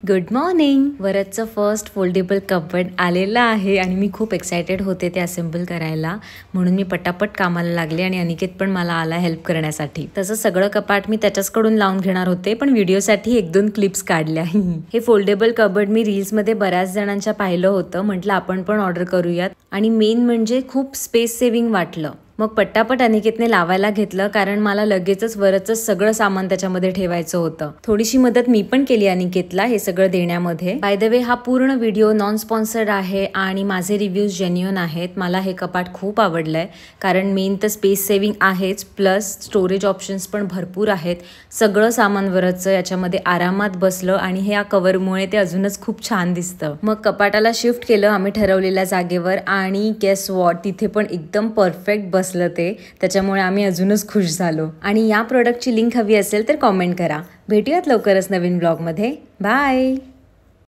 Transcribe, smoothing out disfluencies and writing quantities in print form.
Good morning. वरदचं first foldable cupboard आलेलं आहे आणि मी खूप एक्सायटेड होते ते असेंबल करायला, म्हणून मी पटापट कामाला लागले आणि अनिकेत पण मला आला हेल्प करण्यासाठी. तसं सगळं कपाट मी त्याच्याचकडून लावून घेणार होते, पण व्हिडिओसाठी 1-2 क्लिप्स काढल्या. हे फोल्डेबल कपबोर्ड मी रील्समध्ये बऱ्याच जणांच्या पाहिलं होतं, म्हटलं आपण पण ऑर्डर करूयात आणि मेन म्हणजे खूप स्पेस सेव्हिंग वाटलं. मग पटापट अनिकेतने लावायला घेतलं, कारण मला लगेचच वरचं सगळं सामान त्याच्यामध्ये ठेवायचं होतं. थोडीशी मदत मी पण केली अनिकेतला हे सगळं देण्यामध्ये. बाय द वे, हा पूर्ण व्हिडिओ नॉन स्पॉन्सर्ड आहे आणि माझे रिव्ह्यूज जेन्युइन आहेत. मला हे कपाट खूप आवडलंय, कारण मेन तर स्पेस सेव्हिंग आहेच, प्लस स्टोरेज ऑप्शन्स पण भरपूर आहेत. सगळं सामान वरचं याच्यामध्ये आरामात बसलं आणि ह्या कव्हरमुळे ते अजूनच खूप छान दिसतं. मग कपाटाला शिफ्ट केलं आम्ही ठरवलेल्या जागेवर आणि गेस वॉट, तिथे पण एकदम परफेक्ट बसलं ते. त्याच्यामुळे आम्ही अजूनच खुश झालो. आणि या प्रोडक्टची लिंक हवी असेल तर कॉमेंट करा. भेटूयात लवकरच नवीन ब्लॉगमध्ये. बाय.